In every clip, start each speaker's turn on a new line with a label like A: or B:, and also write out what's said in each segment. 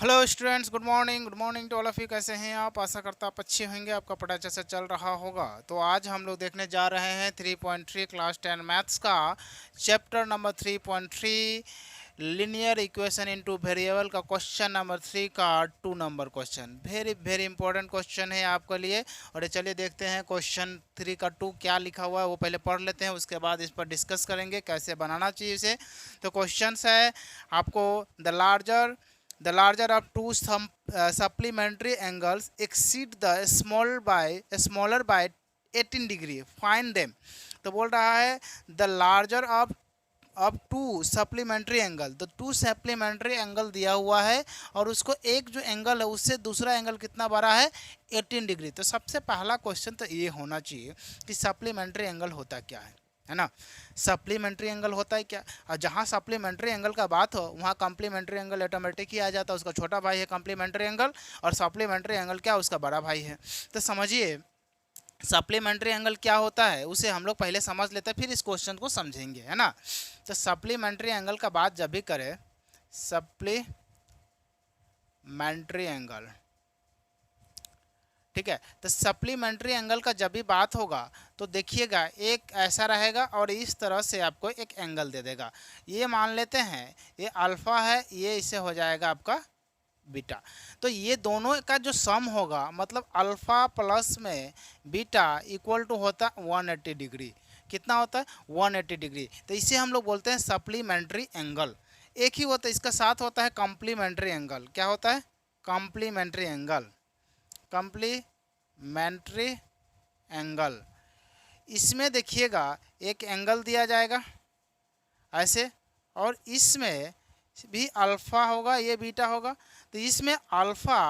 A: Hello students, good morning to all of you. कैसे हैं आप? आशा करता आप अच्छे होंगे, आपका पढ़ाई अच्छे से चल रहा होगा। तो आज हम लोग देखने जा रहे हैं 3.3 क्लास 10 मैथ्स का chapter number 3.3 linear equation into variable का क्वेश्चन नंबर 3 का 2 number question. Very very important question है आपके लिए। और ये चलिए देखते हैं क्वेश्चन 3 का 2 क्या लिखा हुआ है, वो पहले पढ़ लेते हैं, उसके बाद इस पर डिस्कस करेंगे कैसे बनाना चाहिए इसे। तो क्वेश्चन है आपको, the larger of two supplementary angles exceed the smaller by 18 degree, find them। तो बोल रहा है the larger of to supplementary angle. तो टू सप्लीमेंट्री एंगल दिया हुआ है और उसको एक जो एंगल है उससे दूसरा एंगल कितना बड़ा है, 18 डिग्री। तो सबसे पहला क्वेश्चन तो ये होना चाहिए कि सप्लीमेंट्री एंगल होता क्या है ना। सप्लीमेंट्री एंगल होता है क्या? और जहाँ सप्लीमेंट्री एंगल का बात हो वहाँ कॉम्प्लीमेंट्री एंगल ऑटोमेटिक ही आ जाता है। उसका छोटा भाई है कॉम्प्लीमेंट्री एंगल, और सप्लीमेंट्री एंगल क्या, उसका बड़ा भाई है। तो समझिए सप्लीमेंट्री एंगल क्या होता है उसे हम लोग पहले समझ लेते हैं, फिर इस क्वेश्चन को समझेंगे, है ना। तो सप्लीमेंट्री एंगल का बात जब भी करें, सप्लीमेंट्री एंगल, ठीक है। तो सप्लीमेंट्री एंगल का जब भी बात होगा तो देखिएगा एक ऐसा रहेगा और इस तरह से आपको एक एंगल दे देगा। ये मान लेते हैं ये अल्फा है, ये इससे हो जाएगा आपका बीटा। तो ये दोनों का जो सम होगा, मतलब अल्फा प्लस में बीटा इक्वल टू होता है 180 डिग्री। कितना होता है? 180 डिग्री। तो इसे हम लोग बोलते हैं सप्लीमेंट्री एंगल। एक ही होता है, इसका साथ होता है कॉम्प्लीमेंट्री एंगल। क्या होता है? Complementary angle. कॉम्प्लीमेंट्री एंगल, इसमें देखिएगा एक एंगल दिया जाएगा ऐसे, और इसमें भी अल्फा होगा, ये बीटा होगा। तो इसमें अल्फा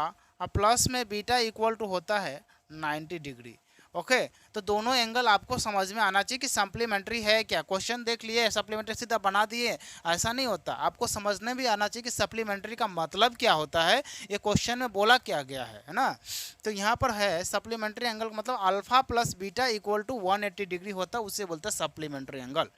A: और प्लस में बीटा इक्वल टू होता है 90 डिग्री। ओके, तो दोनों एंगल आपको समझ में आना चाहिए कि सप्लीमेंट्री है क्या। क्वेश्चन देख लिए, सप्लीमेंट्री सीधा बना दिए, ऐसा नहीं होता। आपको समझने भी आना चाहिए कि सप्लीमेंट्री का मतलब क्या होता है, ये क्वेश्चन में बोला क्या गया है ना। तो यहाँ पर है सप्लीमेंट्री एंगल का मतलब alpha plus beta equal to 180 degree होता है, उसे बोलते हैं सप्लीमेंट्री एंगल।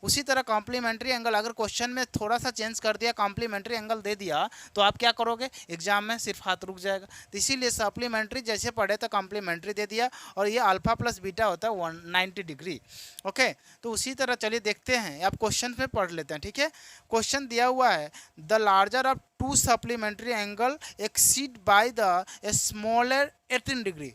A: उसी तरह कॉम्प्लीमेंट्री एंगल अगर क्वेश्चन में थोड़ा सा चेंज कर दिया, कॉम्प्लीमेंट्री एंगल दे दिया, तो आप क्या करोगे, एग्जाम में सिर्फ हाथ रुक जाएगा। तो इसीलिए सप्लीमेंट्री जैसे पढ़े तो कॉम्प्लीमेंट्री दे दिया, और ये अल्फा प्लस बीटा होता है 190 डिग्री। ओके, तो उसी तरह चलिए देखते हैं, आप क्वेश्चन पे पढ़ लेते हैं, ठीक है। क्वेश्चन दिया हुआ है the larger of to supplementary angle exceed by the smaller 18 degree.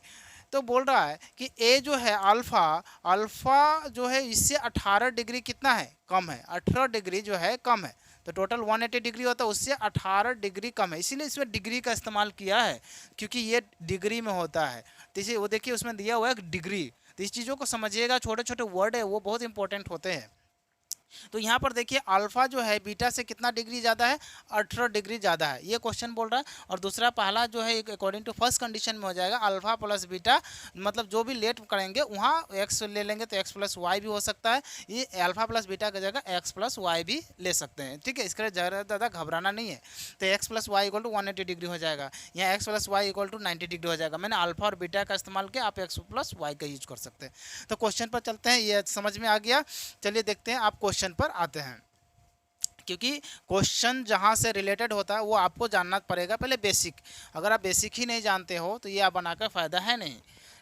A: तो बोल रहा है कि ए जो है अल्फा, अल्फा जो है इससे 18 डिग्री कितना है, कम है। 18 डिग्री जो है कम है। तो टोटल 180 डिग्री होता है, उससे 18 डिग्री कम है, इसीलिए इसमें डिग्री का इस्तेमाल किया है, क्योंकि ये डिग्री में होता है। तो इसे वो देखिए उसमें दिया हुआ है डिग्री। तो इस चीज़ों को समझिएगा, छोटे छोटे वर्ड है वो बहुत इंपॉर्टेंट होते हैं। तो यहाँ पर देखिए अल्फा जो है बीटा से कितना डिग्री ज़्यादा है, 18 डिग्री ज़्यादा है, ये क्वेश्चन बोल रहा है। और दूसरा पहला जो है अकॉर्डिंग टू फर्स्ट कंडीशन में हो जाएगा अल्फा प्लस बीटा, मतलब जो भी लेट करेंगे वहाँ एक्स ले लेंगे तो एक्स प्लस वाई भी हो सकता है। ये अल्फा प्लस बीटा की जगह एक्स प्लस वाई भी ले सकते हैं, ठीक है। इसके लिए ज़्यादा घबराना नहीं है। तो x plus y equal to 180 degree हो जाएगा, यहाँ x plus y equal to 90 degree हो जाएगा। मैंने अल्फा और बीटा का इस्तेमाल किया, आप एक्स प्लस वाई का यूज कर सकते हैं। तो क्वेश्चन पर चलते हैं, ये समझ में आ गया। चलिए देखते हैं, आप क्वेश्चन पर आते हैं, क्योंकि क्वेश्चन जहाँ से रिलेटेड होता है वो आपको जानना पड़ेगा पहले बेसिक। अगर आप बेसिक ही नहीं जानते हो तो ये आप बनाकर फ़ायदा है नहीं,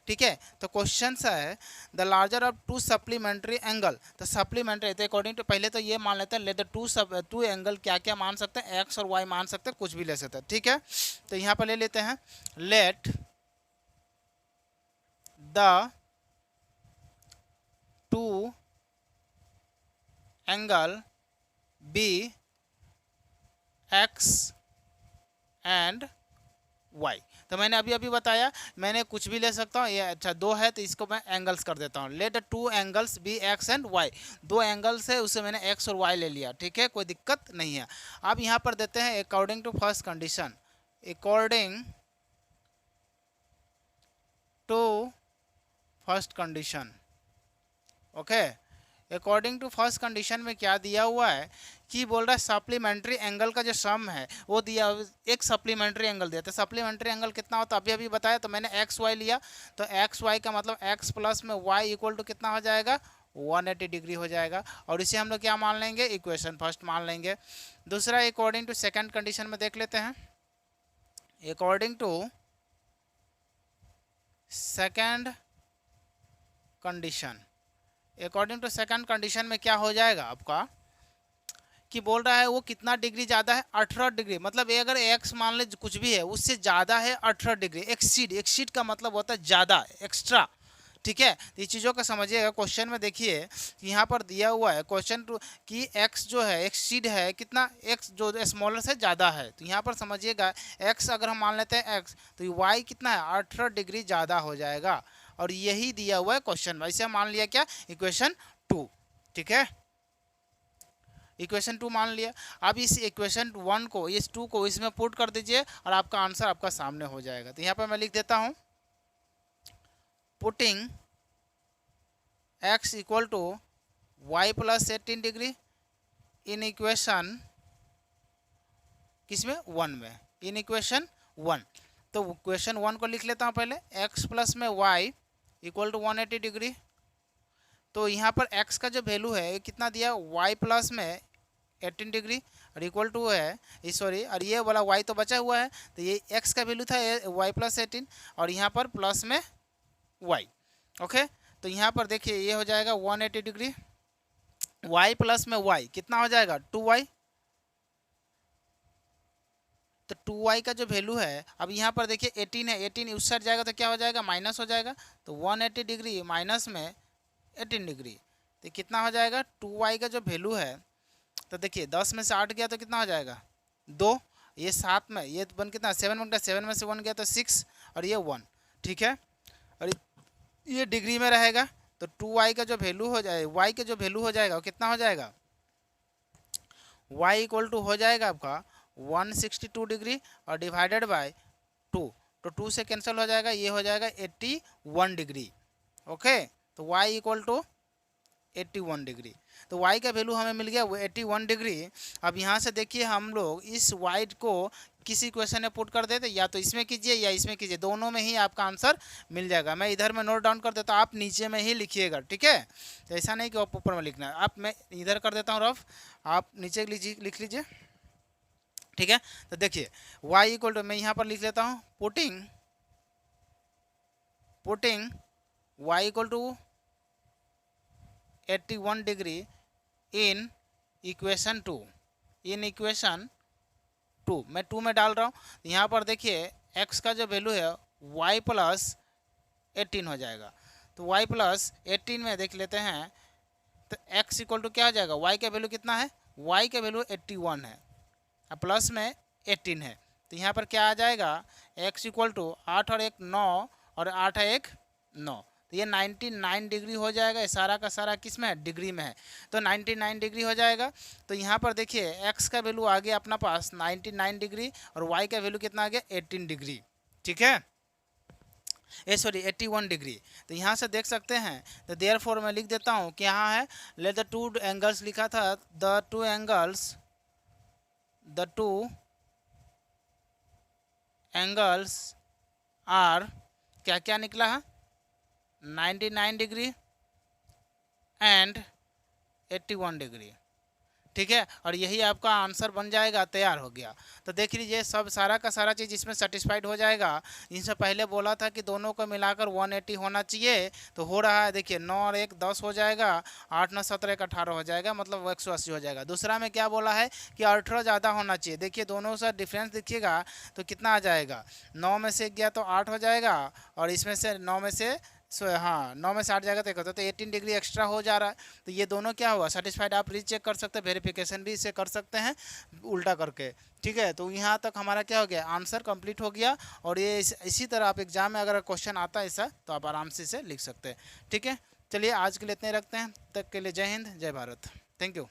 A: ठीक है। तो क्वेश्चन है the larger of to supplementary angle. तो सप्लीमेंट्री तो अकॉर्डिंग टू पहले तो ये मान लेते हैं लेट द टू एंगल क्या क्या मान सकते हैं, एक्स और वाई मान सकते हैं, कुछ भी ले सकते हैं, ठीक है। तो यहाँ पर ले लेते हैं let the two angle be x and y. तो मैंने अभी अभी बताया, मैंने कुछ भी ले सकता हूँ, ये अच्छा दो है तो इसको मैं एंगल्स कर देता हूँ। Let two angles be x and y, दो एंगल्स है उसे मैंने एक्स और वाई ले लिया, ठीक है, कोई दिक्कत नहीं है। अब यहाँ पर देते हैं according to first condition, according to first condition. Okay, according to first condition में क्या दिया हुआ है कि बोल रहा है सप्लीमेंट्री एंगल का जो सम है वो दिया, एक सप्लीमेंट्री एंगल दिया। तो सप्लीमेंट्री एंगल कितना होता है अभी अभी बताया, तो मैंने एक्स वाई लिया। तो एक्स वाई का मतलब एक्स प्लस में वाई इक्वल टू कितना हो जाएगा, 180 डिग्री हो जाएगा। और इसे हम लोग क्या मान लेंगे, इक्वेशन फर्स्ट मान लेंगे। दूसरा अकॉर्डिंग टू सेकंड कंडीशन में देख लेते हैं। According to second condition, according to second condition में क्या हो जाएगा आपका कि बोल रहा है वो कितना डिग्री ज़्यादा है, 18 डिग्री। मतलब ये अगर x मान ले कुछ भी है उससे ज़्यादा है 18 डिग्री, एक्सीड, एक्सीड का मतलब होता है ज़्यादा, एक्स्ट्रा, ठीक है। तो ये चीज़ों का समझिएगा। क्वेश्चन में देखिए कि यहाँ पर दिया हुआ है क्वेश्चन टू कि x जो है एक्सीड है कितना, x जो स्मॉलर से ज़्यादा है। तो यहाँ पर समझिएगा x अगर हम मान लेते हैं x तो y कितना है 18 डिग्री ज़्यादा हो जाएगा, और यही दिया हुआ है क्वेश्चन में। इसे मान लिया क्या, इक्वेशन 2, ठीक है, इक्वेशन 2 मान लिया। अब इस इक्वेशन 1 को, इस 2 को इसमें पुट कर दीजिए और आपका आंसर आपका सामने हो जाएगा। तो यहाँ पर मैं लिख देता हूँ putting x equal to y plus 18 degree in equation किसमें, 1 में, इन इक्वेशन 1। तो इक्वेशन 1 को लिख लेता हूँ पहले, x प्लस में y इक्वल टू 180 डिग्री। तो यहाँ पर x का जो वैल्यू है कितना दिया, y प्लस में 18 डिग्री और इक्वल टू है, सॉरी, और ये वाला y तो बचा हुआ है, तो ये x का वैल्यू था y प्लस 18 और यहाँ पर प्लस में y, ओके। तो यहाँ पर देखिए ये हो जाएगा 180 डिग्री, y प्लस में y कितना हो जाएगा 2y। तो 2y का जो वैल्यू है, अब यहाँ पर देखिए 18 है, 18 उस साइड जाएगा तो क्या हो जाएगा, माइनस हो जाएगा। तो 180 डिग्री माइनस में 18 डिग्री, तो कितना हो जाएगा 2y का जो वैल्यू है, तो देखिए 10 में से 8 गया तो कितना हो जाएगा 2, ये 7 में ये बन कितना 7 बन गया, 7 में से 1 गया तो 6 और ये 1, ठीक है। और ये डिग्री में रहेगा तो 2y का जो वैल्यू हो जाए, y का जो वैल्यू हो जाएगा वो कितना हो जाएगा, y इक्वल टू हो जाएगा आपका 162 डिग्री और डिवाइडेड बाय 2, तो 2 से कैंसिल हो जाएगा, ये हो जाएगा 81 डिग्री, ओके। तो y इक्वल टू 81 डिग्री। तो y का वैल्यू हमें मिल गया वो 81 डिग्री। अब यहाँ से देखिए हम लोग इस y को किसी क्वेश्चन में पुट कर देते, या तो इसमें कीजिए या इसमें कीजिए, दोनों में ही आपका आंसर मिल जाएगा। मैं इधर में नोट डाउन कर देता हूँ, आप नीचे में ही लिखिएगा, ठीक है। तो ऐसा नहीं कि आप ऊपर में लिखना है, आप, मैं इधर कर देता हूँ रफ, आप नीचे लिख लीजिए, ठीक है। तो देखिए y इक्वल टू, मैं यहाँ पर लिख लेता हूँ putting y equal to 81 degree in equation 2, in equation 2, मैं 2 में डाल रहा हूँ। यहाँ पर देखिए x का जो वैल्यू है y प्लस 18 हो जाएगा। तो y प्लस 18 में देख लेते हैं, तो x इक्वल टू क्या हो जाएगा, y का वैल्यू कितना है, y का वैल्यू 81 है और प्लस में 18 है। तो यहाँ पर क्या आ जाएगा, x इक्वल टू 8 और 1 9 और 8 है 1 9, तो ये 99 डिग्री हो जाएगा। ये सारा का सारा किस में है, डिग्री में है, तो 99 डिग्री हो जाएगा। तो यहाँ पर देखिए x का वैल्यू आ गया अपना पास 99 डिग्री और y का वैल्यू कितना आ गया 18 डिग्री, ठीक है, सॉरी 81 डिग्री। तो यहाँ से देख सकते हैं, तो देयरफॉर मैं लिख देता हूँ कि यहाँ है लेट द टू एंगल्स लिखा था, द टू एंगल्स आर क्या क्या निकला है 99 डिग्री एंड 81 डिग्री, ठीक है। और यही आपका आंसर बन जाएगा, तैयार हो गया। तो देख लीजिए सब सारा का सारा चीज़ इसमें सेटिस्फाइड हो जाएगा। इनसे पहले बोला था कि दोनों को मिलाकर 180 होना चाहिए, तो हो रहा है देखिए 9 और 1 10 हो जाएगा, 8 9 17 1 18 हो जाएगा, मतलब 180 हो जाएगा। दूसरा में क्या बोला है कि 18 ज़्यादा होना चाहिए, देखिए दोनों से डिफरेंस देखिएगा तो कितना आ जाएगा, 9 में से गया तो 8 हो जाएगा और इसमें से 9 में से हाँ 9 में से 8 जाएगा तो 1 होता है, तो 18 डिग्री एक्स्ट्रा हो जा रहा है। तो ये दोनों क्या हुआ सेटिस्फाइड। आप रीचेक कर सकते हैं, वेरिफिकेशन भी इसे कर सकते हैं उल्टा करके, ठीक है। तो यहाँ तक हमारा क्या हो गया, आंसर कंप्लीट हो गया। और ये इसी तरह आप एग्जाम में अगर क्वेश्चन आता है ऐसा तो आप आराम से इसे लिख सकते हैं, ठीक है। चलिए आज के लिए इतने रखते हैं, तक के लिए जय हिंद जय भारत, थैंक यू।